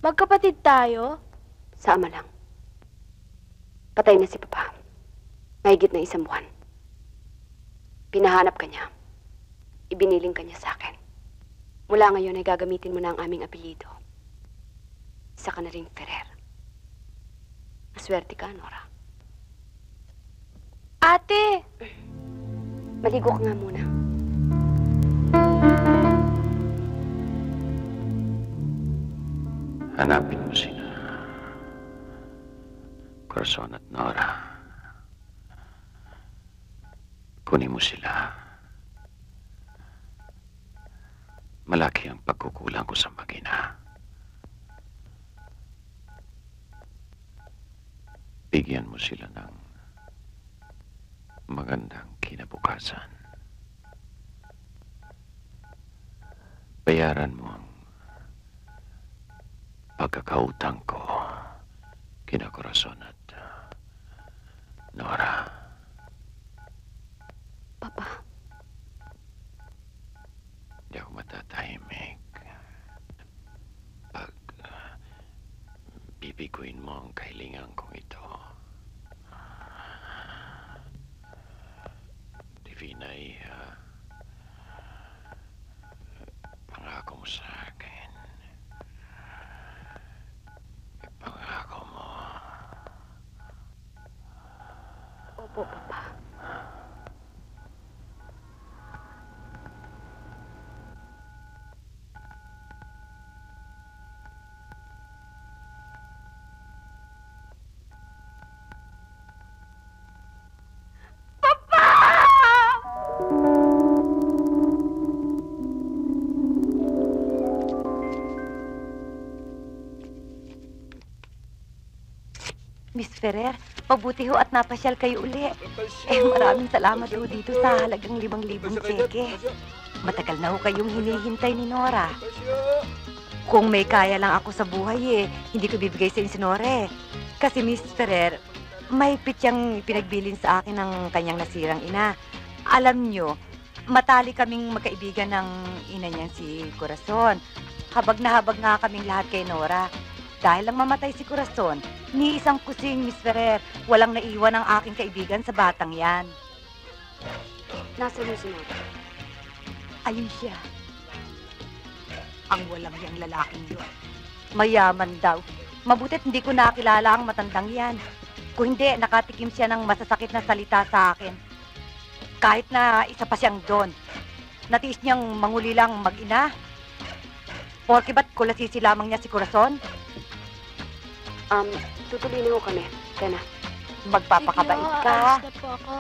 Magkapatid tayo? Sa ama lang. Patay na si Papa. Mahigit na 1 buwan. Pinahanap ka niya. Ibiniling ka niya sa akin. Mula ngayon ay gagamitin mo na ang aming apelyido. Isa ka na ring Ferrer. Maswerte ka, Nora. Ate! Maligo ka nga muna. Hanapin mo sina Corazon at Nora. Kunin mo sila. Malaki ang pagkukulang ko sa mag-ina. Bigyan mo sila ng magandang kinabukasan. Bayaran mo ang pagkakautang ko kina Corazon at Nora. Papa. Hindi ako matatahimik pag bibiguin mo ang kahilingan kong ito. Divina, pangako mo sa akin. Pangako mo. Opo, Papa. Miss Ferrer, mabuti ho at napasyal kayo uli. Maraming salamat ho dito sa halagang 5,000 tseke. Matagal na ho kayong hinihintay ni Nora. Kung may kaya lang ako sa buhay hindi ko bibigay sa inyo si Nora Kasi Miss Ferrer, mahigpit siyang pinagbilin sa akin ng kanyang nasirang ina. Alam nyo, matali kaming magkaibigan ng ina niyan si Corazon. Habag na habag nga kaming lahat kay Nora. Dahil lang mamatay si Corazon, ni isang kusing, Miss Ferrer, walang naiwan ang aking kaibigan sa batang yan. Nasaan yung Nora? Ayun siya. Ang walang yang lalaking yun. Mayaman daw. Mabutit hindi ko nakilala ang matandang yan. Kung hindi, nakatikim siya ng masasakit na salita sa akin. Kahit na isa pa siyang doon. Natiis niyang manguli lang mag-ina. Porke ba't kulasisi lamang niya si Corazon? Tutuloy na ho kami. Tena. Magpapakabait ka. Alis na po ako.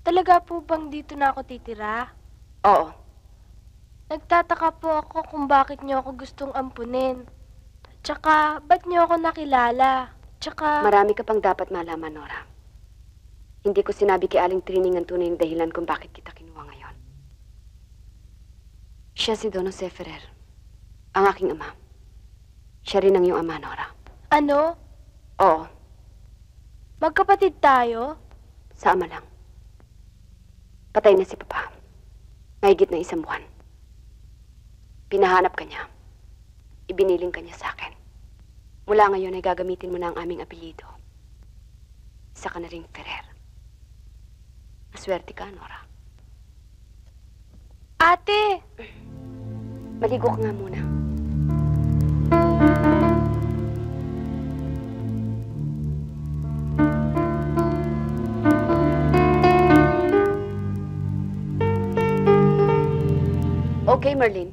Talaga po bang dito na ako titira? Oo. Nagtataka po ako kung bakit niyo ako gustong ampunin. Tsaka, ba't niyo ako nakilala? Tsaka... Marami ka pang dapat malaman, Nora. Hindi ko sinabi kay Aling Trining ang tunay na dahilan kung bakit kita kinuha ngayon. Siya si Don Jose Ferrer, ang aking ama. Siya rin ang iyong ama, Nora. Ano? Oo, Magkapatid tayo? sa ama lang. Patay na si Papa. Mahigit na 1 buwan. Pinahanap ka niya. Ibiniling ka niya sa akin. Mula ngayon ay gagamitin mo na ang aming apelyido. Isa ka na ring Ferrer. Maswerte ka, Nora. Ate! Maligo ka nga muna. Okay, Merlin.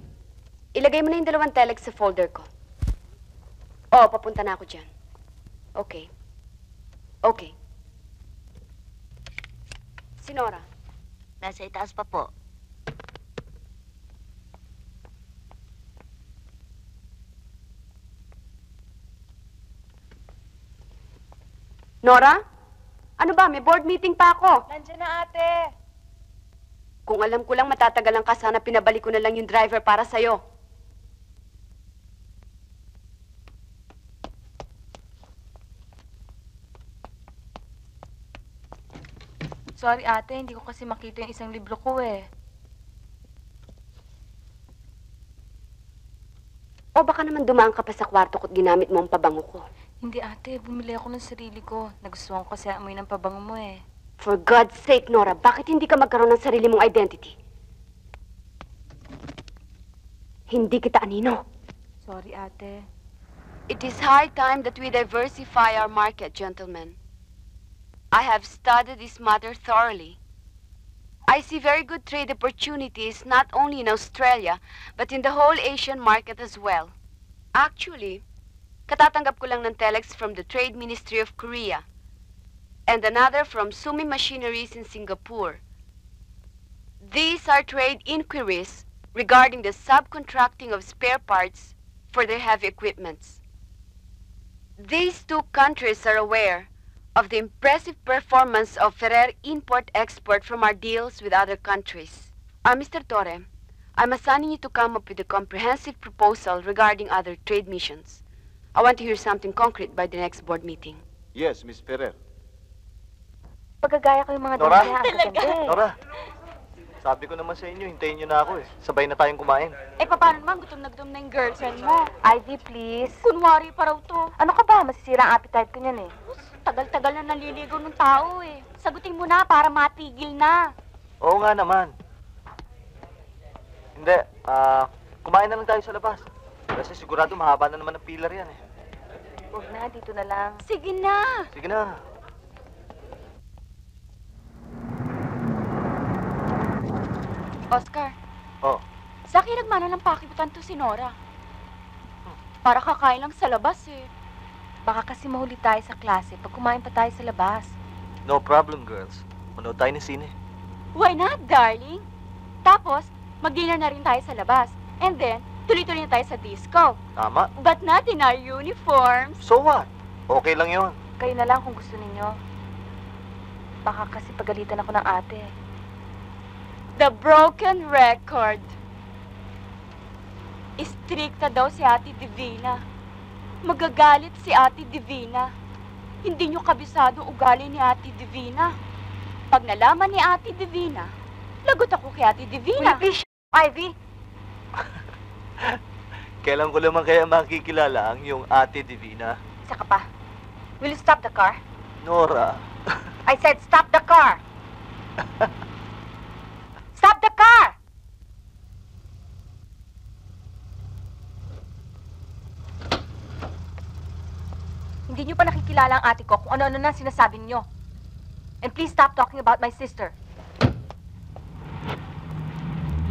Ilagay mo na yung 2 telex sa folder ko. Oo, papunta na ako dyan. Okay. Okay. Si Nora. Nasa itaas pa po. Nora? Ano ba? May board meeting pa ako. Nandiyan na, ate. Kung alam ko lang matatagalan ka, sana pinabalik ko na lang yung driver para sa'yo. Sorry ate, hindi ko kasi makita yung isang libro ko eh. O baka naman dumaan ka pa sa kwarto ko't ginamit mo ang pabango ko. Hindi ate, bumili ako ng sarili ko. Nagustuhan ko kasi amoy ng pabango mo eh. For God's sake, Nora, bakit hindi ka magkaroon ng sarili mong identity? Hindi kita anino. Sorry ate. It is high time that we diversify our market, gentlemen. I have studied this matter thoroughly. I see very good trade opportunities not only in Australia, but in the whole Asian market as well. Actually, katatanggap ko lang ng telex from the Trade Ministry of Korea and another from Sumi Machineries in Singapore. These are trade inquiries regarding the subcontracting of spare parts for their heavy equipments. These two countries are aware of the impressive performance of Ferrer Import-Export from our deals with other countries. Mr. Torre, I'm assigning you to come up with a comprehensive proposal regarding other trade missions. I want to hear something concrete by the next board meeting. Yes, Miss Ferrer. Pagkagaya ko yung mga Nora? dalaga. Talaga? Nora, sabi ko naman sa inyo, hintayin niyo na ako eh. Sabay na tayong kumain. Eh, paano naman? Gutom na gutom na yung girlfriend mo. Ivy, please. Kunwari pa raw to. Ano ka ba? Masisira ang appetite ko niyan eh. Tagal-tagal na naliligaw ng tao eh. Sagutin mo na para matigil na. Oo nga naman. Hindi, kumain na lang tayo sa labas. Kasi sigurado mahaba na naman ang pilar yan eh. Huwag na, dito na lang. Sige na. Sige na. Oscar, Oh, sa akin nagmana ng pakibutan to si Nora. Para kakain lang sa labas eh. Baka kasi mahuli tayo sa klase pag kumain pa tayo sa labas. no problem, girls. Manood tayo ng sine. Why not, darling? Tapos, mag-dinner na rin tayo sa labas. And then, tuloy-tuloy na tayo sa disco. Tama. But not in our uniforms. So what? Okay lang yon. Kayo na lang kung gusto ninyo. Baka kasi pagalitan ako ng ate. The broken record. Istrikta daw si Ate Divina. Magagalit si Ate Divina. Hindi nyo kabisado ugali ni Ate Divina. Pag nalaman ni Ate Divina, lagot ako kay Ate Divina. Please, Ivy. Kailan ko naman kaya makikilala ang yung Ate Divina? Isa ka pa. Will you stop the car? Nora. I said stop the car! Stop the car! Hindi niyo pa nakikilala ang ate ko kung ano-ano na sinasabi niyo. And please stop talking about my sister.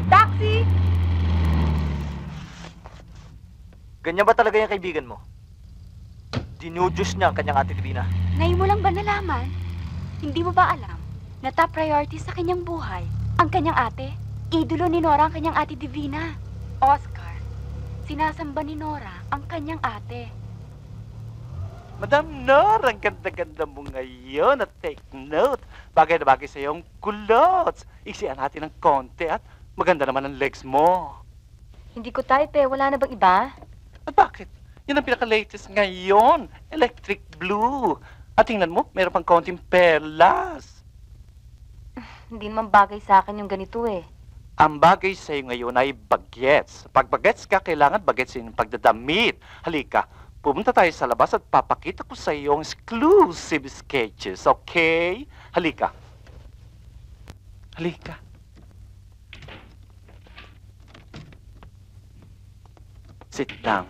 Taxi! Ganyan ba talaga yung kaibigan mo? Dinudyos niya ang kanyang Ate Divina. Ngayon mo lang ba nalaman? Hindi mo ba alam na top priority sa kanyang buhay ang kanyang ate? Idolo ni Nora ang kanyang Ate Divina. Oscar, sinasamba ni Nora ang kanyang ate. Madam Nora, ang ganda-ganda mo ngayon at take note. Bagay na bagay sa iyong kulots. Iksian natin ng konti at maganda naman ang legs mo. Hindi ko type eh. Wala na bang iba? At bakit? Yan ang pinaka-latest ngayon. Electric blue. At tingnan mo, meron pang konting perlas. Hindi naman bagay sa akin yung ganito eh. Ang bagay sa iyo ngayon ay bagets. Pag bagets ka, kailangan bagets yung pagdadamit. Halika, pumunta tayo sa labas at papakita ko sa iyo ang exclusive sketches, okay? Halika. Halika. Sit down.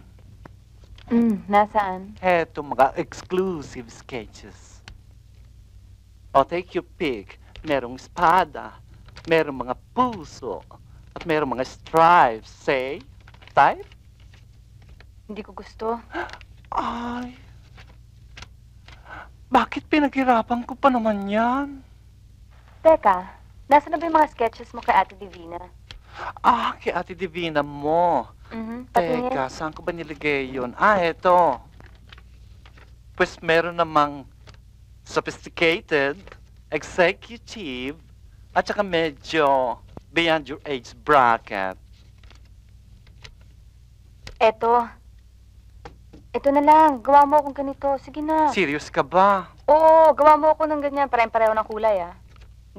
Nasaan? Eto mga exclusive sketches. O, take your pick. Merong espada, merong mga puso, at merong mga stripes. Say, type? Hindi ko gusto. Ay, bakit pinaghirapan ko pa naman yan? Teka, nasa na ba yung mga sketches mo kay Ate Divina? Ah, kay Ate Divina mo. Patingin. Teka, saan ko ba nilagay yun? Ah, eto. Pues meron namang sophisticated, executive, at saka medyo beyond your age bracket. Eto. Ito na lang. Gawa mo akong ganito. Sige na. Serious ka ba? Oo, gawa mo ako ng ganyan. Pareho ng kulay ah.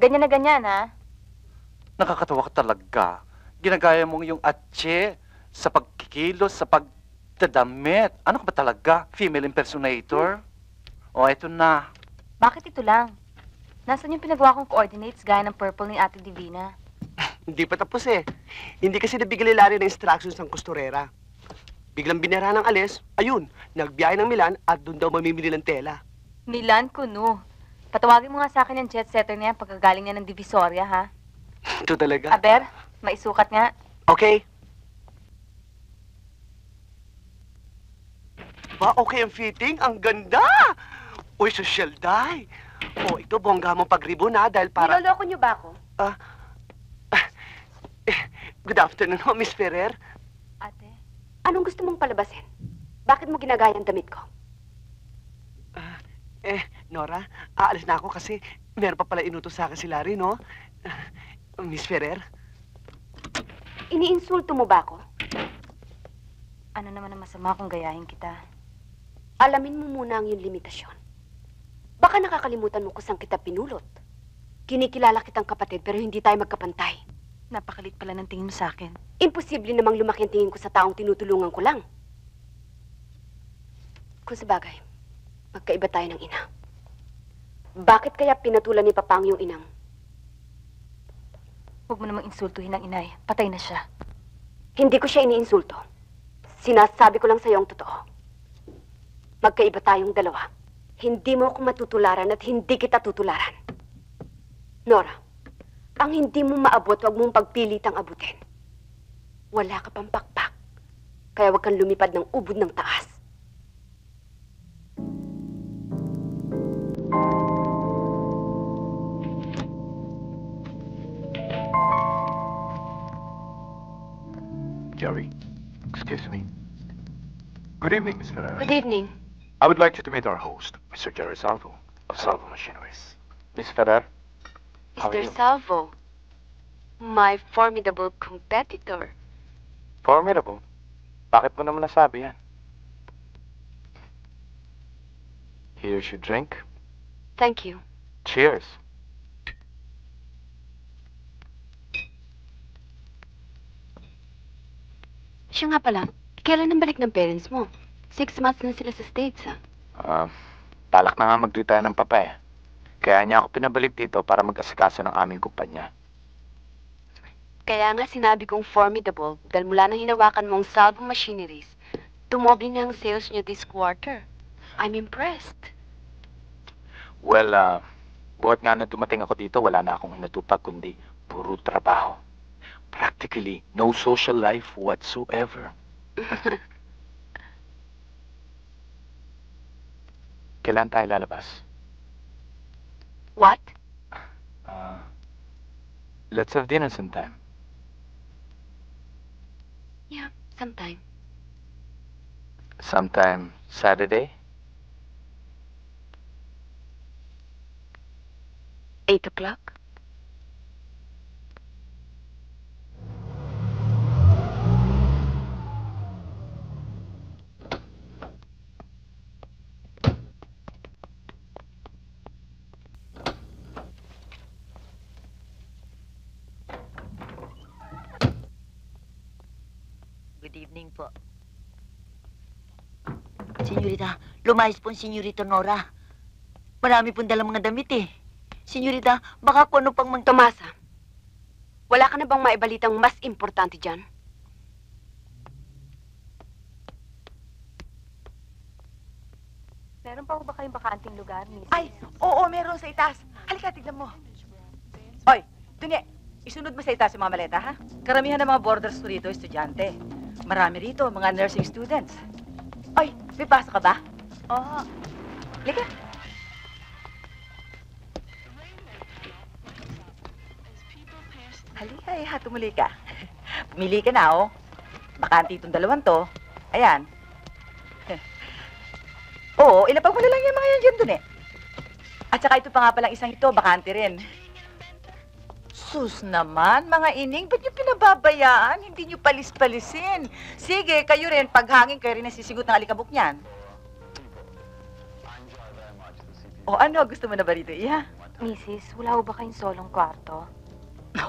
Ganyan na ganyan, ha? Nakakatawa ka talaga. Ginagaya mong yung atse sa pagkikilos, sa pagdadamit. Ano ka ba talaga? Female impersonator? O, eto na. Bakit ito lang? Nasaan yung pinagawa kong coordinates gaya ng purple ni Ate Divina? Hindi pa tapos eh. Hindi kasi nabigay ni Larry ng instructions ng kosturera. Biglang binera ng alis, ayun, nagbiyahe ng Milan at doon daw mamimili ng tela. Milan Kuno. Patawagin mo nga sa akin yung jet setter niya pagkagaling niya ng Divisoria, ha? Ito talaga. Aber, maisukat nga. Okay. Ba, okay ang fitting? Ang ganda! Uy, social die. Oh, ito, bongga mo pag-ribbon na dahil para... Niloloko niyo ba ako? Good afternoon, ho, Miss Ferrer. Ate? Anong gusto mong palabasin? Bakit mo ginagaya ang damit ko? Nora, aalis na ako kasi meron pa pala inutos sa akin si Larry, no? Miss Ferrer? Iniinsulto mo ba ako? Ano naman ang masama kung gayahin kita? Alamin mo muna ang iyong limitasyon. Baka nakakalimutan mo kung saan kita pinulot. Kinikilala kitang kapatid pero hindi tayo magkapantay. Napakalit pala ng tingin mo sa akin. Imposible namang lumaki ang tingin ko sa taong tinutulungan ko lang. Kung sabagay, magkaiba tayo ng ina. Bakit kaya pinatulan ni Papa ang iyong inang? Huwag mo namang insultuhin ang inay. Patay na siya. Hindi ko siya iniinsulto. Sinasabi ko lang sa iyo ang totoo. Magkaiba tayong dalawa. Hindi mo ako matutularan at hindi kita tutularan. Nora, ang hindi mo maabot, huwag mong pagpilitang abutin. Wala ka pang pakpak. Kaya huwag kang lumipad ng ubod ng taas. Jerry, excuse me. Good evening, Miss Ferrer. Good evening. I would like you to meet our host, Mr. Jerry Salvo, of Salvo Machineries. Miss Ferrer, how are Mr. you? Salvo, my formidable competitor. Formidable. Bakit mo naman nasabi yan? Here's your drink. Thank you. Cheers. Siya nga pala, kailan ang balik ng parents mo? 6 months na sila sa States, ha? Balak na nga mag-retire ng papa eh. Kaya niya ako pinabalik dito para mag-asikaso ng aming kumpanya. Kaya nga sinabi kong formidable dahil mula nang hinawakan mong Salvo Machineries, tumoble na ang sales niyo this quarter. I'm impressed. Well, buhat nga na dumating ako dito, wala na akong hinatupag kundi puro trabaho. Practically, no social life whatsoever. Kailan tayo lalabas? What? Let's have dinner sometime. Yeah, sometime. Sometime Saturday? 8 o'clock? Good evening po. Senyorita, lumayas po ang Senyorita Nora. Marami pong dalang mga damit eh. Senyorita, baka kung ano pang Tomasa, wala ka na bang maibalitang mas importante dyan? Meron pa ba kayong bakanting lugar, miss? Ay, oo, meron sa itaas. Halika, tignan mo. Oy, Tunye, isunod mo sa itaas yung mga maleta, ha? Karamihan ng mga boarders ko rito, estudyante. Marami rito, mga nursing students. Oy, may pasok ka ba? Oo. Halika. Halika, tumuli ka. Pumili ka na, oh. Bakante itong dalawang to. Ayan. Oo, ilapag mo na lang yung mga yan dyan dun eh. At saka ito pa nga palang isang ito, bakante rin. Sus naman, mga ining, ba't niyo pinababayaan? Hindi niyo palis-palisin. Sige, kayo rin, paghangin kayo rin nasisigot ng alikabok niyan. O ano, gusto mo na ba rito, Iha? Mrs., wala ho ba kayong solong kwarto?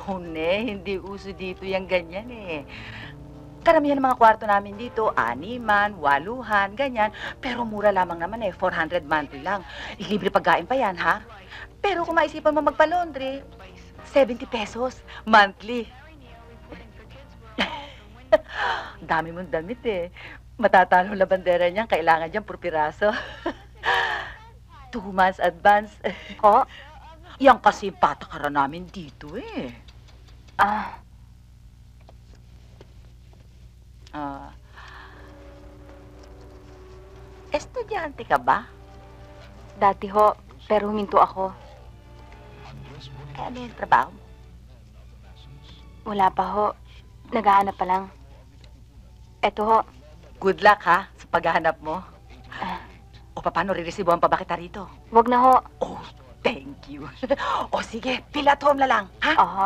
Oh, hindi uso dito yung ganyan eh. Karamihan ng mga kwarto namin dito, 6, 8, ganyan. Pero mura lamang naman eh, 400 monthly lang. Libre pagkain pa yan, ha? Pero kung maisipan mo magpa-laundry, 70 pesos monthly. Dami mong damit eh. Matatalo la bandera niyan, kailangan dyan pur piraso. 2 months advance. Ko? Yan kasi yung patakaran namin dito eh. Estudyante ka ba? Dati ho, pero huminto ako. Eh, ano yung trabaho mo? Wala pa ho. Naghahanap pa lang. Eto ho. Good luck ha, sa paghahanap mo. O paano riresibuhan pa ba kita rito? Wag na ho. Oh, thank you. O sige, fill at home na lang, ha? Oho.